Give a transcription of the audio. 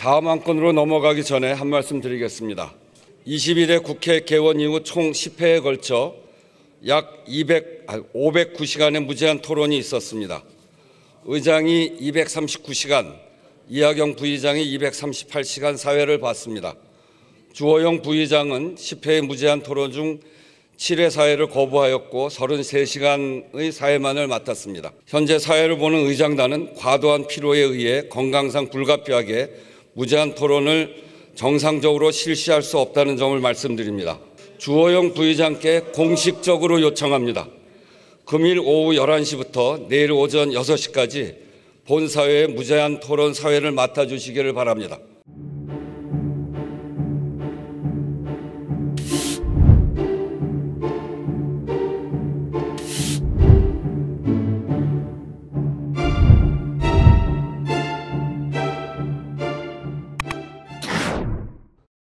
다음 안건으로 넘어가기 전에 한 말씀 드리겠습니다. 21대 국회 개원 이후 총 10회에 걸쳐 약 509시간의 무제한 토론이 있었습니다. 의장이 239시간, 이하경 부의장이 238시간 사회를 봤습니다. 주호영 부의장은 10회의 무제한 토론 중 7회 사회를 거부하였고 33시간의 사회만을 맡았습니다. 현재 사회를 보는 의장단은 과도한 피로에 의해 건강상 불가피하게 무제한 토론을 정상적으로 실시할 수 없다는 점을 말씀드립니다. 주호영 부의장께 공식적으로 요청합니다. 금일 오후 11시부터 내일 오전 6시까지 본사회의 무제한 토론 사회를 맡아주시기를 바랍니다.